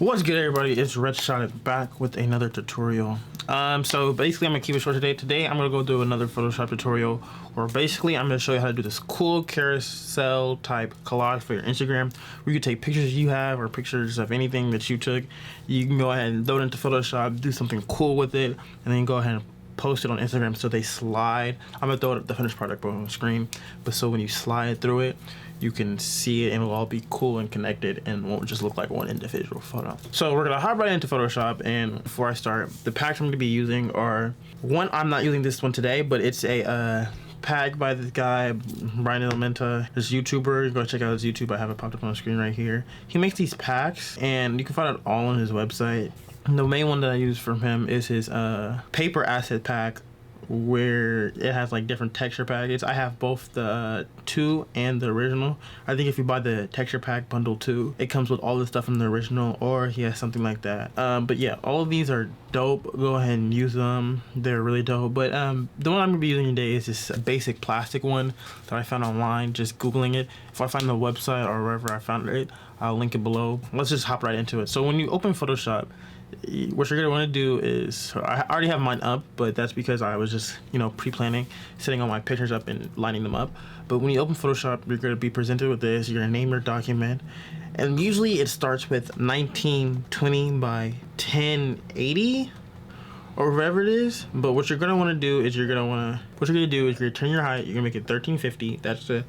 What's good, everybody? It's Red Shot back with another tutorial. So basically I'm gonna keep it short today. Today I'm gonna go do another Photoshop tutorial where basically I'm gonna show you how to do this cool carousel type collage for your Instagram, where you can take pictures you have or pictures of anything that you took. You can go ahead and load it into Photoshop, do something cool with it, and then go ahead and post it on Instagram so they slide. I'm gonna throw the finished product on the screen, but so when you slide through it, you can see it and it'll all be cool and connected and won't just look like one individual photo. So we're gonna hop right into Photoshop, and before I start, the packs I'm gonna be using are, one, I'm not using this one today, but it's a pack by this guy, Brian Elementa, this YouTuber. You go check out his YouTube, I have it popped up on the screen right here. He makes these packs and you can find it all on his website. The main one that I use from him is his paper asset pack, where it has like different texture packets. I have both the 2 and the original. I think if you buy the texture pack bundle 2, it comes with all the stuff from the original, or he has something like that. But yeah, all of these are dope. Go ahead and use them. They're really dope. But the one I'm gonna be using today is this basic plastic one that I found online, just Googling it. If I find the website or wherever I found it, I'll link it below. Let's just hop right into it. So when you open Photoshop, what you're gonna want to do is, I already have mine up, but that's because I was just, pre-planning, setting all my pictures up and lining them up. But when you open Photoshop, you're gonna be presented with this. You're gonna name your document, and usually it starts with 1920 by 1080 or whatever it is. But what you're gonna want to do is you're gonna turn your height. You're gonna make it 1350. That's the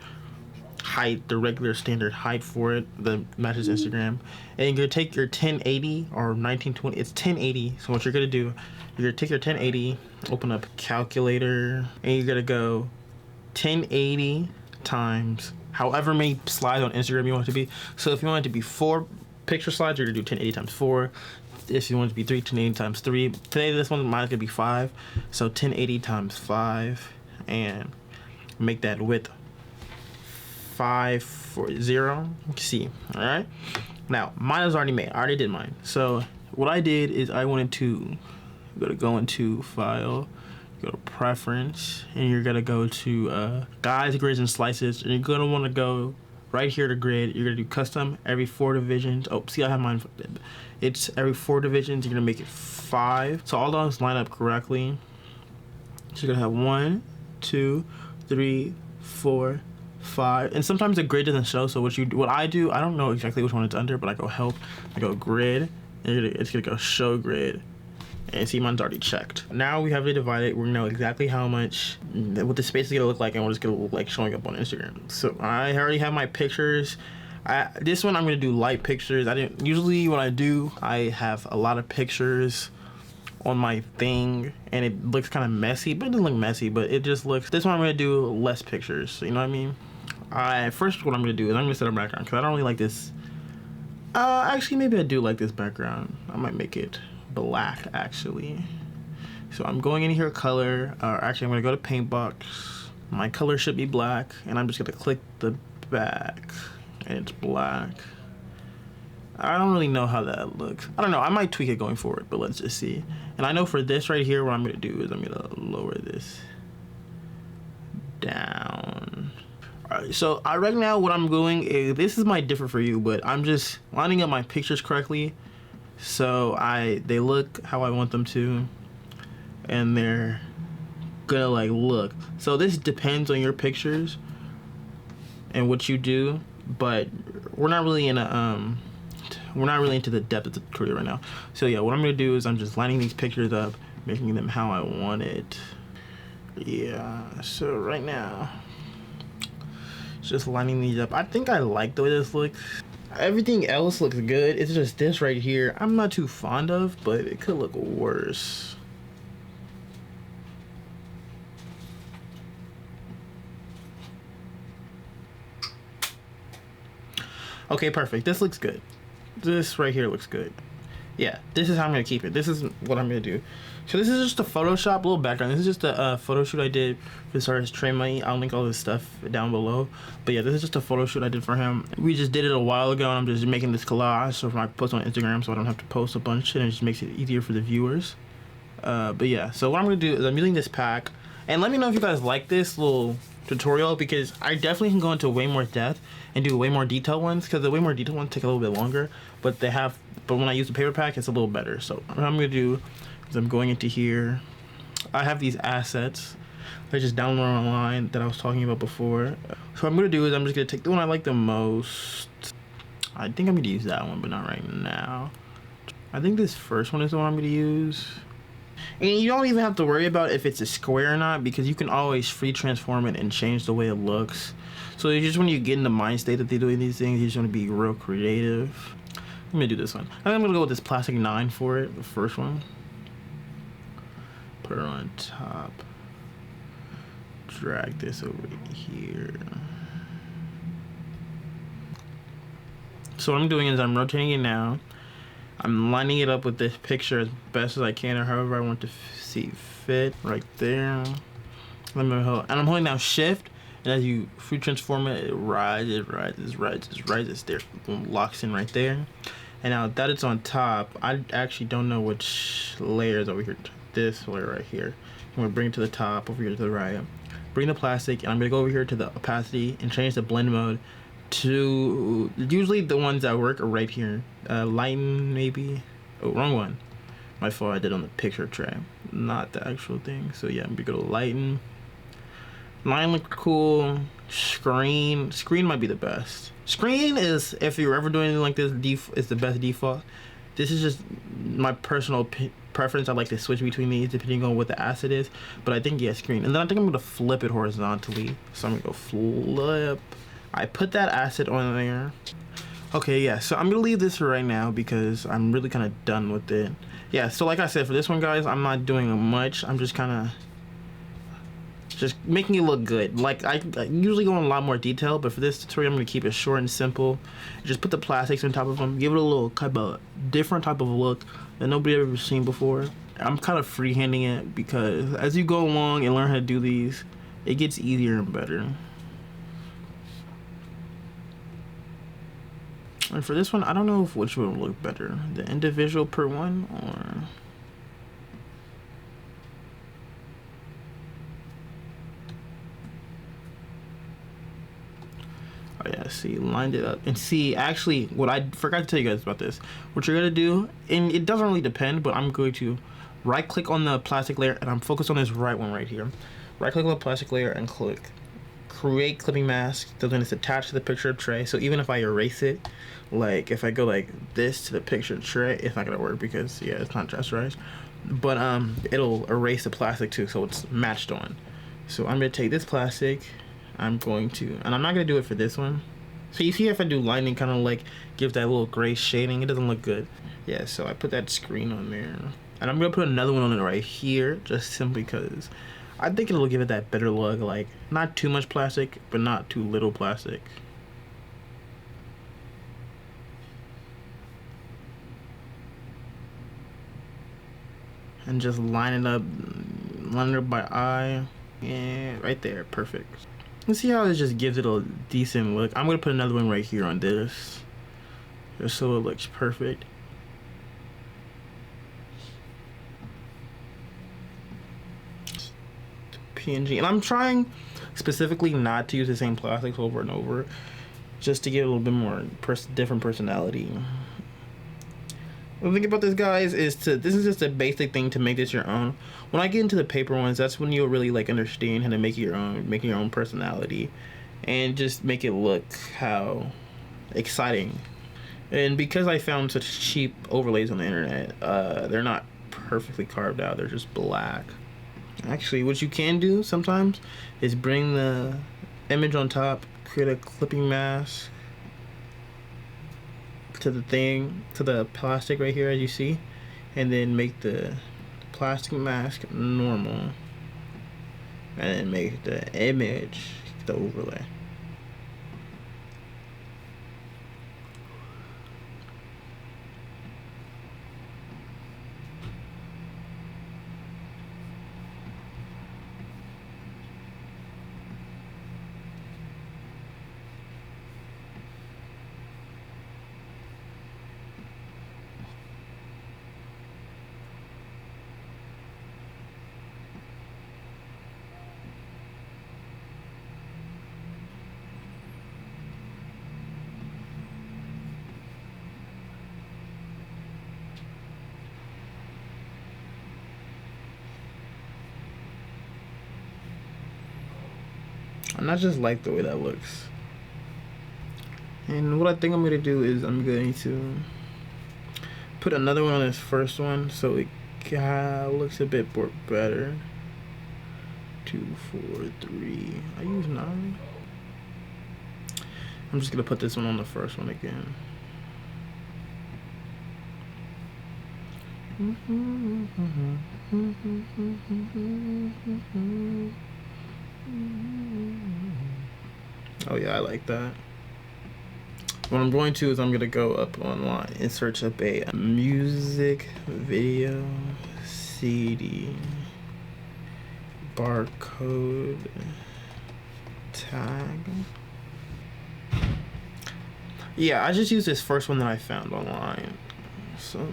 height, the regular standard height for it that matches Instagram. And you're gonna take your 1080 or 1920. It's 1080. So what you're gonna do, you're gonna take your 1080, open up calculator, and you're gonna go 1080 times however many slides on Instagram you want it to be. So if you want it to be 4 picture slides, you're gonna do 1080 times 4. If you want it to be 3, 1080 times 3. Today this one mine's gonna be 5. So 1080 times 5, and make that width 540. See, all right. Now mine is already made. I already did mine. So what I did is I wanted to go into file, go to preference, and you're gonna go to guides, grids, and slices, and you're gonna want to go right here to grid. You're gonna do custom every 4 divisions. Oh, see, I have mine. It's every 4 divisions. You're gonna make it 5, so all those line up correctly. So you're gonna have 1, 2, 3, 4, 5, and sometimes the grid doesn't show. So what I do, I don't know exactly which one it's under, but I go help, I go grid, and it's gonna go show grid, and see, mine's already checked. Now we have it divided. We know exactly how much, what the space is gonna look like, and what it's gonna look like showing up on Instagram. So I already have my pictures. This one I'm gonna do light pictures. Usually when I do, I have a lot of pictures on my thing, and it looks kind of messy, but it doesn't look messy, but it just looks, this one I'm gonna do less pictures, you know what I mean? First, what I'm gonna do is I'm gonna set a background, because I don't really like this. Actually, maybe I do like this background. I might make it black, actually. So I'm going in here, color, or actually I'm gonna go to paint box. My color should be black, and I'm just gonna click the back, and it's black. I don't really know how that looks. I don't know, I might tweak it going forward, but let's just see. And I know for this right here, what I'm gonna do is I'm gonna lower this down. Alright, so right now what I'm doing is, this is might differ for you, but I'm just lining up my pictures correctly, so they look how I want them to, and they're gonna like look. So this depends on your pictures and what you do, but we're not really into the depth of the tutorial right now. So yeah, what I'm gonna do is I'm just lining these pictures up, making them how I want it. Yeah, so right now, just lining these up. I think I like the way this looks. Everything else looks good. It's just this right here I'm not too fond of, but it could look worse. Okay, perfect. This looks good. This right here looks good. Yeah, this is how I'm gonna keep it. This is what I'm gonna do. So this is just a Photoshop, little background. This is just a photo shoot I did for this artist, Trey Money. I'll link all this stuff down below. But yeah, this is just a photo shoot I did for him. We just did it a while ago, and I'm just making this collage so for my post on Instagram, so I don't have to post a bunch, and it just makes it easier for the viewers. But yeah, so what I'm gonna do is I'm using this pack, and let me know if you guys like this little tutorial because I definitely can go into way more depth and do way more detailed ones because the way more detailed ones take a little bit longer, but when I use the paper pack, it's a little better. So what I'm gonna do is I'm going into here. I have these assets I just downloaded online that I was talking about before. So what I'm gonna do is I'm just gonna take the one I like the most. I think I'm gonna use that one, but not right now. I think this first one is the one I'm gonna use. And you don't even have to worry about if it's a square or not because you can always free transform it and change the way it looks. So it's just when you get in the mind state that they're doing these things, you just want to be real creative. I'm gonna do this one. I'm gonna go with this plastic 9 for it, the first one. Put it on top. Drag this over here. So what I'm doing is I'm rotating it now. I'm lining it up with this picture as best as I can or however I want to see fit right there. And I'm holding down shift, and as you free transform it, it rises there, locks in right there. And now that it's on top, I actually don't know which layer is over here. This layer right here. I'm gonna bring it to the top, over here to the right. Bring the plastic, and I'm gonna go over here to the opacity and change the blend mode to usually the ones that work are right here. Lighten maybe. Oh, wrong one. My fault. I did on the picture tray, not the actual thing. So yeah, I'm gonna go to lighten. Line look cool. Screen might be the best. Screen is, if you're ever doing anything like this, is the best default. This is just my personal preference. I like to switch between these depending on what the asset is, but I think yeah, screen. And then I think I'm gonna flip it horizontally. So I'm gonna go flip. I put that asset on there. Okay, yeah, so I'm gonna leave this for right now because I'm really kind of done with it. Yeah, so like I said, for this one, guys, I'm not doing much. I'm just kind of just making it look good. Like I usually go in a lot more detail, but for this tutorial, I'm gonna keep it short and simple. Just put the plastics on top of them, give it a little kind of different type of look that nobody ever seen before. I'm kind of freehanding it because as you go along and learn how to do these, it gets easier and better. And for this one, I don't know which one would look better, the individual per one or... Oh yeah, see, lined it up. And see, actually, what I forgot to tell you guys about this, what you're gonna do, and it doesn't really depend, but I'm going to right click on the plastic layer and I'm focused on this right one right here. Right click on the plastic layer and click create clipping mask. So then it's attached to the picture tray. So even if I erase it, like if I go like this to the picture tray, it's not gonna work because yeah, it's not rasterized. But it'll erase the plastic too, so it's matched on. So I'm gonna take this plastic. I'm going to, and I'm not gonna do it for this one. So you see, if I do lightning, kind of like give that little gray shading, it doesn't look good. Yeah, so I put that screen on there, and I'm gonna put another one on it right here, just simply because I think it'll give it that better look. Like not too much plastic, but not too little plastic. And just line it up by eye. Yeah, right there, perfect. And see how it just gives it a decent look. I'm gonna put another one right here on this, just so it looks perfect. PNG, and I'm trying specifically not to use the same plastics over and over, just to give it a little bit more different personality. The thing about this, guys, is this is just a basic thing to make this your own. When I get into the paper ones, that's when you'll really like understand how to make it your own, make your own personality, and just make it look how exciting. And because I found such cheap overlays on the internet, they're not perfectly carved out. They're just black. Actually, what you can do sometimes is bring the image on top, create a clipping mask to the thing, to the plastic right here, as you see, and then make the plastic mask normal, and then make the image the overlay. And I just like the way that looks. And what I think I'm gonna do is I'm going to put another one on this first one so it looks a bit more better. 2, 4, 3. I use 9. I'm just gonna put this one on the first one again. Oh yeah, I like that. What I'm going to is I'm gonna go up online and search up a music video CD barcode tag. Yeah, I just used this first one that I found online. So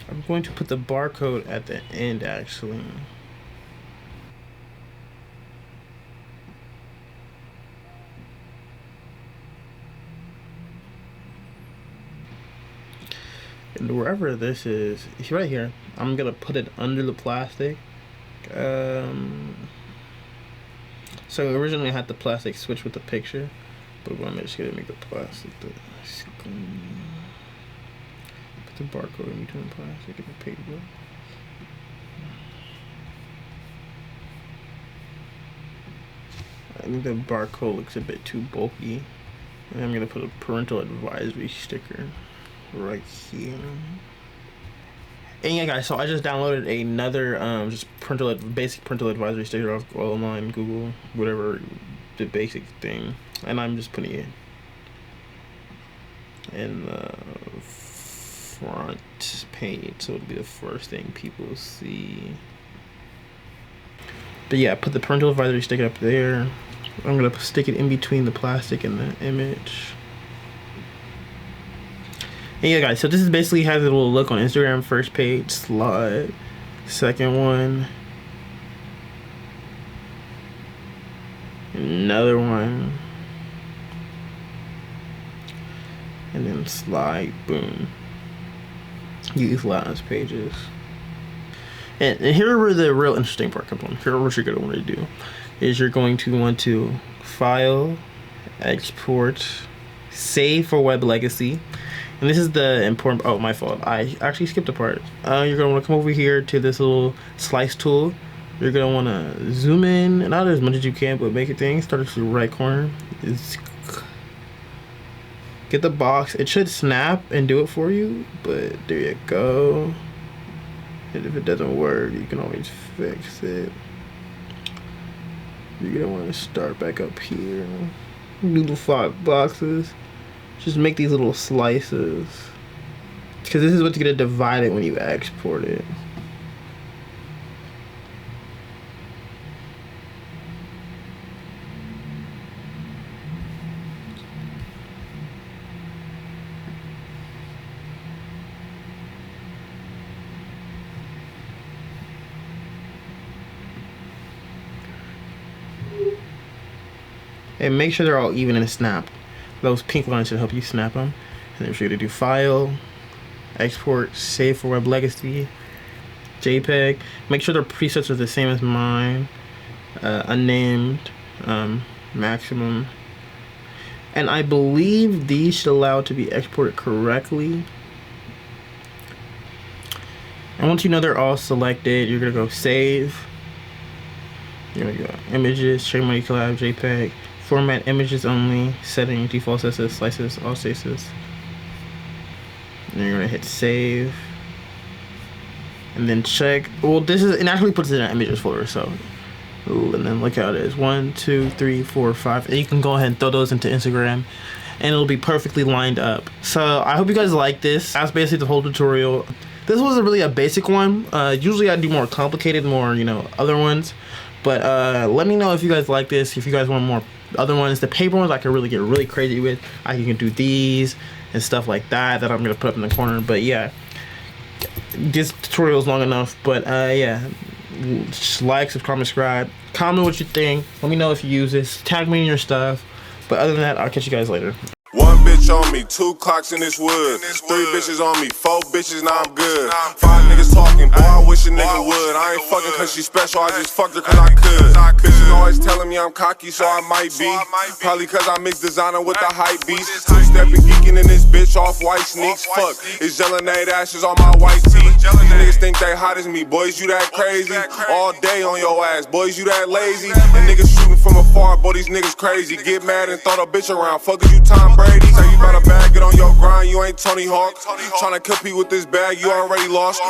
I'm going to put the barcode at the end actually. And wherever this is, it's right here. I'm gonna put it under the plastic. So originally I had the plastic switch with the picture, but I'm just gonna make the plastic the screen. Put the barcode in between the plastic and the paper. I think the barcode looks a bit too bulky, and I'm gonna put a parental advisory sticker right here. And yeah guys, so I just downloaded another just basic parental advisory sticker off online, Google, whatever, the basic thing, and I'm just putting it in the front page so it'll be the first thing people see. But yeah, put the parental advisory sticker up there. I'm gonna stick it in between the plastic and the image. And yeah guys, so this is basically how it will look on Instagram. First page, slide. Second one. Another one. And then slide, boom. Use last pages. And here where the real interesting part comes on. Here what you're gonna want to do is you're going to want to file, export, save for web legacy. And this is the important, oh, my fault. I actually skipped a part. You're gonna wanna come over here to this little slice tool. You're gonna wanna zoom in, not as much as you can, but make a thing. Start at the right corner. Get the box. It should snap and do it for you, but there you go. And if it doesn't work, you can always fix it. You're gonna wanna start back up here. Do the 5 boxes. Just make these little slices, because this is what's gonna divide it when you export it. And make sure they're all even and snapped. Those pink lines should help you snap them. And then you're gonna do file, export, save for web legacy, JPEG. Make sure their presets are the same as mine. Unnamed, maximum. And I believe these should allow it to be exported correctly. And once you know they're all selected, you're gonna go save. You're gonna go images, trade money collab, JPEG. Format images only, setting default slices, slices, all slices. And you're gonna hit save. And then check, well this is, it actually puts it in an images folder, so. Ooh, and then look how it is, 1, 2, 3, 4, 5. And you can go ahead and throw those into Instagram and it'll be perfectly lined up. So I hope you guys like this. That's basically the whole tutorial. This wasn't really a basic one. Usually I do more complicated, more, you know, other ones. But let me know if you guys like this, if you guys want more other ones. The paper ones I can really get really crazy with. I can do these and stuff like that I'm gonna put up in the corner. But yeah, this tutorial is long enough. But yeah, just like, subscribe, comment what you think. Let me know if you use this. Tag me in your stuff. But other than that, I'll catch you guys later. One bitch on me, 2 clocks in this wood. 3 bitches on me, 4 bitches, now I'm good. 5 niggas talking, boy, I wish a nigga would. I ain't fucking cause she special, I just fucked her cause I could. Bitches always telling me I'm cocky, so I might be. Probably cause I mix designer with the hype beast. 2-stepping, geeking in this bitch off white sneaks. Fuck, it's gelinade ashes on my white tee. Niggas think they hot as me, boys, you that crazy. All day on your ass, boys, you that lazy. And niggas shooting from afar, boy, these niggas crazy. Get mad and throw the bitch around, fuck is you Tom Brady. Say you better bag it on your grind, you ain't Tony Hawk. Tryna compete with this bag, you already lost.